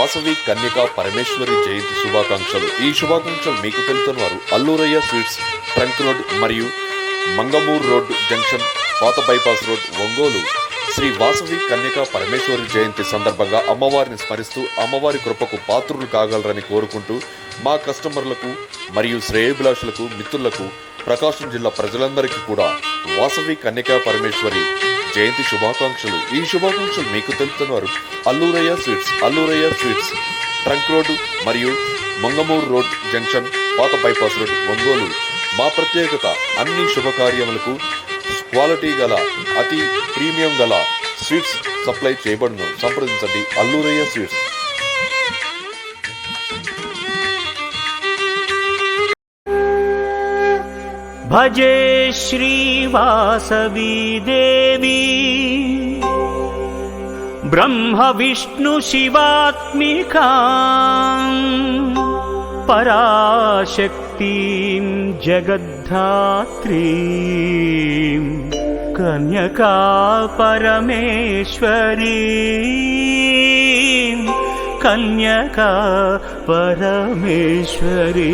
వాసవి కన్యకా పరమేశ్వరి జయంతి శుభాకాంక్షలు. ఈ శుభాకాంక్షలు మీకు తెలుతున్న వారు అల్లూరయ్య స్వీట్స్, ట్రంక్ రోడ్ మరియు మంగమూర్ రోడ్ జంక్షన్, పాత బైపాస్ రోడ్, ఒంగోలు. శ్రీ వాసవి కన్యకా పరమేశ్వరి జయంతి సందర్భంగా అమ్మవారిని స్మరిస్తూ అమ్మవారి కృపకు పాత్రులు కాగలరని కోరుకుంటూ మా కస్టమర్లకు మరియు శ్రేయోభిలాషులకు, మిత్రులకు, ప్రకాశం జిల్లా ప్రజలందరికీ కూడా వాసవి కన్యకా పరమేశ్వరి జయంతి శుభాకాంక్షలు. ఈ శుభాకాంక్షలు మీకు తెలుపుతున్నారు అల్లూరయ్య స్వీట్స్, ట్రంక్ రోడ్డు మరియు మంగమూరు రోడ్ జంక్షన్, పాత బైపాస్ రోడ్, ఒంగోలు. మా ప్రత్యేకత అన్ని శుభకార్యములకు క్వాలిటీ గల అతి ప్రీమియం గల స్వీట్స్ సప్లై చేయబడును. సంప్రదించండి అల్లూరయ్య స్వీట్స్. భజే శ్రీ వాసవి దేవి బ్రహ్మ విష్ణు శివాత్మికా పరాశక్తిం జగద్ధాత్రీం కన్యకా పరమేశ్వరీం కన్యకా పరమేశ్వరీ.